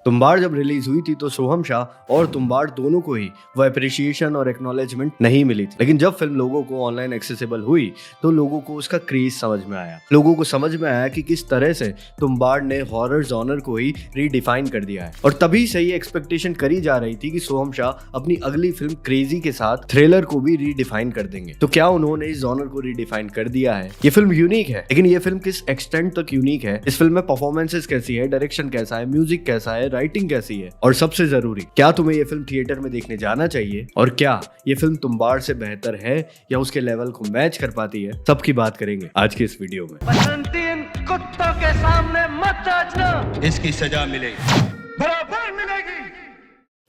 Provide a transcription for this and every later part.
तुम्बाड़ जब रिलीज हुई थी तो सोहम शाह और तुम्बाड़ दोनों को ही वो अप्रिशिएशन और एक्नॉलेजमेंट नहीं मिली थी, लेकिन जब फिल्म लोगों को ऑनलाइन एक्सेसिबल हुई तो लोगों को उसका क्रेज समझ में आया। लोगों को समझ में आया कि किस तरह से तुम्बाड़ ने हॉरर जॉनर को ही रीडिफाइन कर दिया है, और तभी से ये एक्सपेक्टेशन करी जा रही थी कि सोहम शाह अपनी अगली फिल्म क्रेजी के साथ थ्रिलर को भी रीडिफाइन कर देंगे। तो क्या उन्होंने इस जॉनर को रीडिफाइन कर दिया है? ये फिल्म यूनिक है, लेकिन ये फिल्म किस एक्सटेंट तक यूनिक है? इस फिल्म में परफॉर्मेंसेस कैसी है, डायरेक्शन कैसा है, म्यूजिक कैसा है, राइटिंग कैसी है, और सबसे जरूरी क्या तुम्हें ये फिल्म थिएटर में देखने जाना चाहिए, और क्या ये फिल्म तुम्बाड़ से बेहतर है या उसके लेवल को मैच कर पाती है, सबकी बात करेंगे आज के इस वीडियो में। बसंती कुत्तों के सामने मत नाचना, इसकी सजा मिलेगी, बराबर मिलेगी।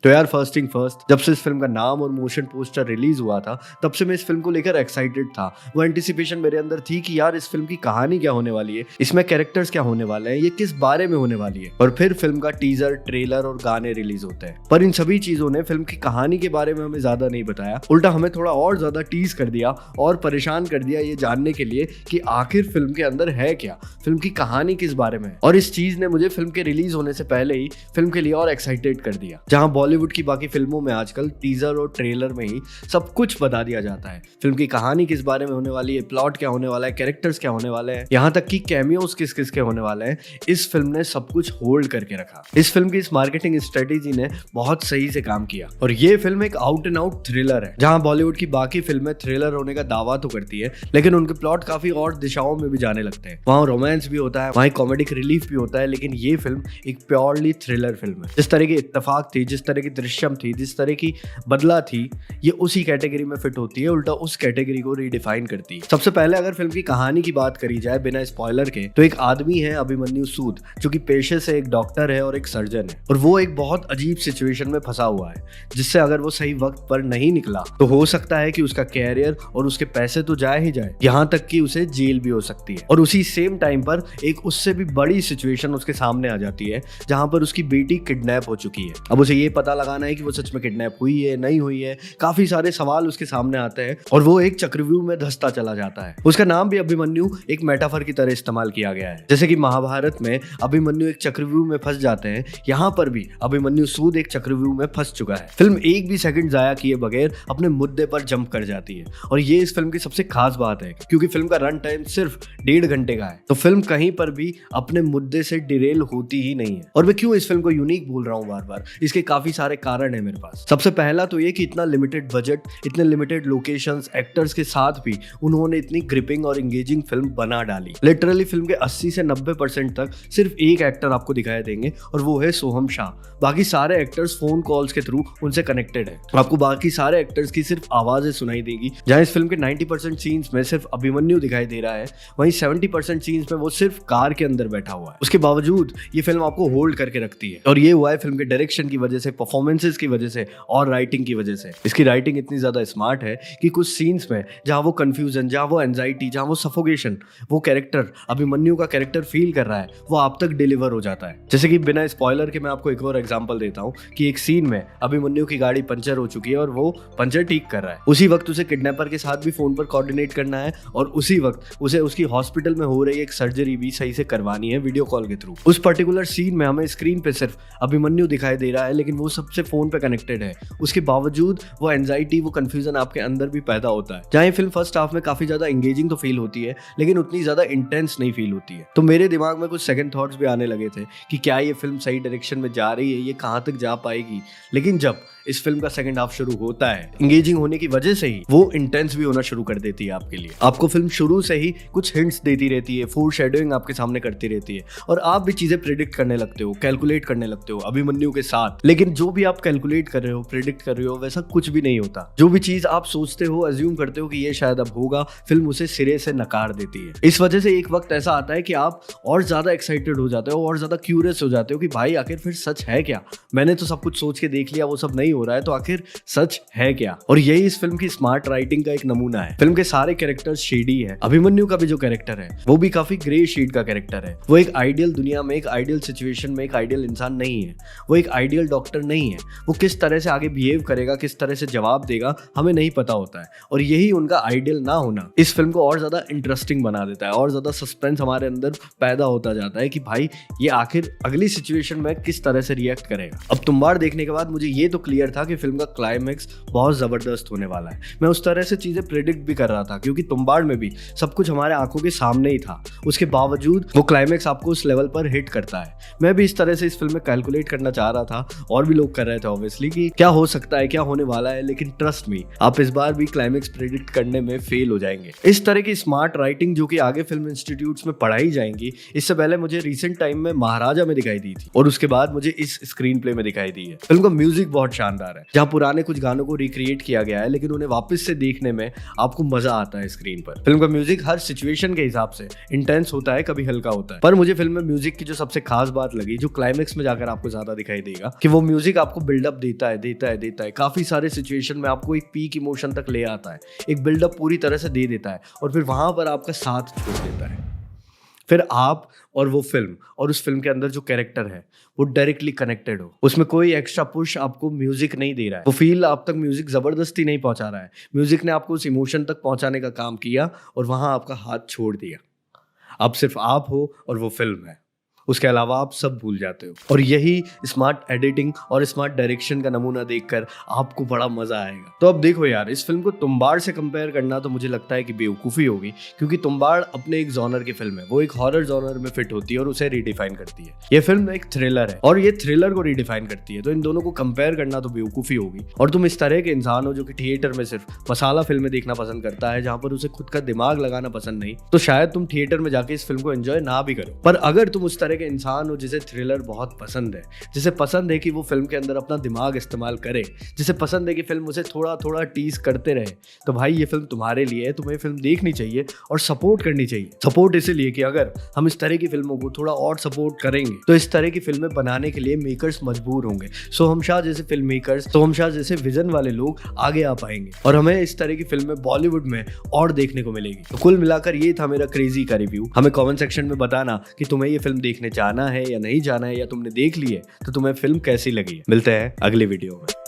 तो यार फर्स्ट थिंग फर्स्ट, जब से इस फिल्म का नाम और मोशन पोस्टर रिलीज हुआ था तब से मैं इस फिल्म को लेकर एक्साइटेड था। वो एंटिसिपेशन मेरे अंदर थी कि यार इस फिल्म की कहानी क्या होने वाली है, इसमें कैरेक्टर्स क्या होने वाले हैं, ये किस बारे में होने वाली है। और फिर फिल्म का टीजर, ट्रेलर और गाने रिलीज होते हैं, पर इन सभी चीजों ने फिल्म की कहानी के बारे में हमें ज्यादा नहीं बताया, उल्टा हमें थोड़ा और ज्यादा टीज कर दिया और परेशान कर दिया ये जानने के लिए कि आखिर फिल्म के अंदर है क्या, फिल्म की कहानी किस बारे में है। और इस चीज ने मुझे फिल्म के रिलीज होने से पहले ही फिल्म के लिए और एक्साइटेड कर दिया। जहां बॉलीवुड की बाकी फिल्मों में आजकल टीजर और ट्रेलर में ही सब कुछ बता दिया जाता है, फिल्म की कहानी किस बारे में होने वाली है, प्लॉट क्या होने वाला है, कैरेक्टर्स क्या होने वाले हैं, यहाँ तक कि कैमियोस किस किस के होने वाले हैं, इस फिल्म ने सब कुछ होल्ड करके रखा। इस फिल्म की इस मार्केटिंग स्ट्रेटेजी ने बहुत सही से काम किया, और ये फिल्म एक आउट एंड आउट थ्रिलर है। जहां बॉलीवुड की बाकी फिल्में थ्रिलर होने का दावा तो करती है, लेकिन उनके प्लॉट काफी और दिशाओं में भी जाने लगते हैं। वहाँ रोमांस भी होता है, वहाँ कॉमेडिक रिलीफ भी होता है, लेकिन ये फिल्म एक प्योरली थ्रिलर फिल्म है। जिस तरह की इत्तेफाक थी, जिस तरह की दृश्यम थी, जिस तरह की बदला थी, ये उसी कैटेगरी में फिट होती है, उल्टा उस कैटेगरी को रीडिफाइन करती है। सबसे पहले अगर फिल्म की कहानी की बात करी जाए बिना स्पॉइलर के, तो एक आदमी है अभिमन्यु सूद, जो कि पेशे से एक डॉक्टर है और एक सर्जन है, और वो एक बहुत अजीब सिचुएशन में फंसा हुआ है, जिससे अगर वो सही वक्त पर नहीं निकला तो हो सकता है कि उसका कैरियर और उसके पैसे तो जाए ही जाए, यहाँ तक कि उसे जेल भी हो सकती है। और उसी सेम टाइम पर एक उससे भी बड़ी सिचुएशन उसके सामने आ जाती है, जहां पर उसकी बेटी किडनैप हो चुकी है। अब उसे ये पता लगाना है कि वो सच में किडनैप हुई है, नहीं हुई है, काफी सारे सवाल उसके सामने आते हैं, और वो एक चक्रव्यूह में धंसता चला जाता है। उसका नाम भी अभिमन्यु एक मेटाफर की तरह इस्तेमाल किया गया है, जैसे कि महाभारत में अभिमन्यु एक चक्रव्यूह में फंस जाते हैं, यहाँ पर भी अभिमन्यु सूद एक चक्रव्यूह में फंस चुका है। फिल्म एक भी सेकंड जाया किए बगैर अपने मुद्दे पर जंप कर जाती है, और ये इस फिल्म की सबसे खास बात है, क्योंकि फिल्म का रन टाइम सिर्फ 1.5 घंटे का है, तो फिल्म कहीं पर भी अपने मुद्दे से डिरेल होती ही नहीं है। और मैं क्यों इस फिल्म को यूनिक बोल रहा हूँ बार बार, इसके काफी सारे कारण है मेरे पास। सबसे पहला तो ये कि इतना लिमिटेड बजट, इतने लिमिटेड लोकेशंस, एक्टर्स के साथ भी उन्होंने इतनी ग्रिपिंग और एंगेजिंग फिल्म बना डाली। लिटरली फिल्म के 80 से 90% तक सिर्फ एक एक्टर आपको दिखाई देंगे, और वो है सोहम शाह। बाकी सारे एक्टर्स फोन कॉल्स के थ्रू उनसे कनेक्टेड है। आपको बाकी सारे एक्टर्स की सिर्फ आवाजें सुनाई देगी। जहां इस फिल्म के 90% सीन्स में सिर्फ अभिमन्यु दिखाई दे रहा है, वहीं 70% सीन्स में वो सिर्फ कार के अंदर बैठा हुआ है। उसके बावजूद ये फिल्म आपको होल्ड करके रखती है, और ये हुआ है फिल्म के डायरेक्शन की वजह से, परफॉर्मेंसेस की वजह से और राइटिंग की वजह से। इसकी राइटिंग इतनी ज्यादा स्मार्ट है कि कुछ सीन्स में जहां वो कंफ्यूजन, जहां वो एंजाइटी, जहां वो सफोकेशन वो कैरेक्टर, अभिमन्यु का कैरेक्टर फील कर रहा है, वो आप तक डिलीवर हो जाता है। जैसे कि बिना स्पॉइलर के मैं आपको एक और एग्जांपल देता हूं कि एक सीन में अभिमन्यु की गाड़ी पंचर हो चुकी है और वो पंचर ठीक कर रहा है। उसी वक्त उसे किडनैपर के साथ भी फोन पर कोऑर्डिनेट करना है, और उसी वक्त उसे उसकी हॉस्पिटल में हो रही एक सर्जरी भी सही से करवानी है वीडियो कॉल के थ्रू। उस पर्टिकुलर सीन में हमें स्क्रीन पे सिर्फ अभिमन्यु दिखाई दे रहा है, लेकिन वो सबसे फोन पे कनेक्टेड है। उसके बावजूद वो एंजाइटी, वो कंफ्यूजन आपके अंदर भी पैदा होता है। जहाँ फिल्म फर्स्ट हाफ में काफी ज्यादा एंगेजिंग तो फील होती है, लेकिन उतनी ज्यादा इंटेंस नहीं फील होती है। तो मेरे दिमाग में कुछ सेकंड थॉट्स भी आने लगे थे कि क्या ये फिल्म सही डायरेक्शन में जा रही है, ये कहाँ तक जा पाएगी। लेकिन जब इस फिल्म का सेकंड हाफ शुरू होता है, एंगेजिंग होने की वजह से ही वो इंटेंस भी होना शुरू कर देती है आपके लिए। आपको फिल्म शुरू से ही कुछ हिंट्स देती रहती है, फोरशैडोइंग आपके सामने करती रहती है, और आप भी चीजें प्रेडिक्ट करने लगते हो, कैलकुलेट करने लगते हो अभिमन्यु के साथ। लेकिन जो भी आप कैलकुलेट कर रहे हो, प्रेडिक्ट कर रहे हो, वैसा कुछ भी नहीं होता। जो भी चीज आप सोचते हो, अज्यूम करते हो कि ये शायद अब होगा, फिल्म उसे सिरे से नकार देती है। इस वजह से एक वक्त ऐसा आता है कि आप और ज्यादा एक्साइटेड हो जाते हो और ज्यादा क्यूरियस हो जाते हो कि भाई आखिर फिर सच है क्या, मैंने तो सब कुछ सोच के देख लिया, वो सब नहीं हो रहा है तो आखिर सच है क्या। और यही इस फिल्म की स्मार्ट राइटिंग का एक नमूना है। फिल्म के सारे कैरेक्टर्स शेडी है। अभिमन्यु का भी जो कैरेक्टर है वो भी काफी ग्रे शेड का कैरेक्टर है। वो एक आइडियल दुनिया में, एक आइडियल सिचुएशन में एक आइडियल इंसान नहीं है। वो एक आइडियल डॉक्टर नहीं है। वो किस तरह से आगे बिहेव करेगा, किस तरह से जवाब देगा, हमें नहीं पता होता है। और यही उनका आइडियल ना होना इस फिल्म को और ज्यादा इंटरेस्टिंग बना देता है, और ज्यादा सस्पेंस हमारे अंदर पैदा होता जाता है कि भाई ये आखिर अगली सिचुएशन में किस तरह से रिएक्ट करेगा। अब तुम्बाड़ देखने के बाद मुझे ये तो क्लियर था कि फिल्म का क्लाइमैक्स बहुत जबरदस्त होने वाला है। मैं उस तरह से चीजें प्रेडिक्ट भी कर रहा था क्योंकि तुम्बाड़ में भी सब कुछ हमारे आंखों के सामने ही था। उसके बावजूद वो क्लाइमैक्स आपको उस लेवल पर हिट करता है। मैं भी इस तरह से इस फिल्म में कैलकुलेट करना चाह रहा था, और भी लोग कर रहे थे ऑब्वियसली, कि क्या हो सकता है, क्या होने वाला है। लेकिन ट्रस्ट मी, आप इस बार भी क्लाइमैक्स प्रेडिक्ट करने में फेल हो जाएंगे। इस तरह की स्मार्ट राइटिंग जो कि आगे फिल्म इंस्टीट्यूट्स में पढ़ाई जाएंगी, इससे पहले मुझे रिसेंट टाइम में महाराजा में दिखाई दी थी, और उसके बाद मुझे इस स्क्रीन प्ले में दिखाई दी है। फिल्म का म्यूजिक बहुत शानदार है, जहां पुराने कुछ गानों को रिक्रिएट किया गया है, लेकिन उन्हें वापस से देखने में आपको मजा आता है स्क्रीन पर। फिल्म का म्यूजिक हर सिचुएशन के हिसाब से इंटेंस होता है, कभी हल्का होता है। पर मुझे फिल्म में म्यूजिक की जो सबसे खास बात लगी, जो क्लाइमैक्स में जाकर आपको ज्यादा दिखाई देगा, कि वो म्यूजिक आपको बिल्डअप देता है। काफी सारे सिचुएशन में आपको एक पीक इमोशन तक ले आता है, एक बिल्डअप पूरी तरह से दे देता है, और फिर वहां पर आपका साथ छोड़ देता है। फिर आप और वो फिल्म और उस फिल्म के अंदर जो कैरेक्टर है वो डायरेक्टली कनेक्टेड हो। उसमें कोई एक्स्ट्रा पुश आपको म्यूजिक नहीं दे रहा है। वो फील आप तक म्यूजिक जबरदस्ती नहीं पहुंचा रहा है। म्यूजिक ने आपको उस इमोशन तक पहुंचाने का काम किया, और वहां आपका हाथ छोड़ दिया। अब सिर्फ आप हो और वो फिल्म है, उसके अलावा आप सब भूल जाते हो। और यही स्मार्ट एडिटिंग और स्मार्ट डायरेक्शन का नमूना देखकर आपको बड़ा मजा आएगा। तो अब देखो यार, इस फिल्म को तुम्बाड़ से कंपेयर करना तो मुझे लगता है कि बेवकूफ़ी होगी, क्योंकि तुम्बाड़ अपने एक जॉनर की फिल्म है, वो एक हॉरर जॉनर में फिट होती है और उसे रिडिफाइन करती है। ये फिल्म एक थ्रिलर है और ये थ्रिलर को रिडिफाइन करती है। तो इन दोनों को कंपेयर करना तो बेवकूफ़ी होगी। और तुम इस तरह के इंसान हो जो कि थिएटर में सिर्फ मसाला फिल्में देखना पसंद करता है, जहां पर उसे खुद का दिमाग लगाना पसंद नहीं, तो शायद तुम थिएटर में जाके इस फिल्म को एंजॉय ना भी करो। पर अगर तुम उस तरह के इंसान हो जिसे थ्रिलर बहुत पसंद है, जिसे पसंद है कि वो फिल्म के अंदर अपना दिमाग इस्तेमाल करे, जिसे पसंद है कि फिल्म उसे थोड़ा थोड़ा टीज करते रहे, तो भाई ये फिल्म तुम्हारे लिए है। तुम्हें फिल्म देखनी चाहिए और सपोर्ट करनी चाहिए। सपोर्ट इसलिए कि अगर हम इस तरह की फिल्मों को थोड़ा और सपोर्ट करेंगे तो इस तरह की फिल्में बनाने के लिए मेकर्स मजबूर होंगे। सोहम शाह जैसे फिल्म मेकर्स, सोहम शाह जैसे विजन वाले लोग आगे आ पाएंगे, और हमें इस तरह की फिल्में बॉलीवुड में और देखने को मिलेगी। तो कुल मिलाकर ये था मेरा क्रेजी का रिव्यू। हमें कमेंट सेक्शन में बताना कि तुम्हें ये फिल्म देखने जाना है या नहीं जाना है, या तुमने देख ली है तो तुम्हें फिल्म कैसी लगी है। मिलते हैं अगली वीडियो में।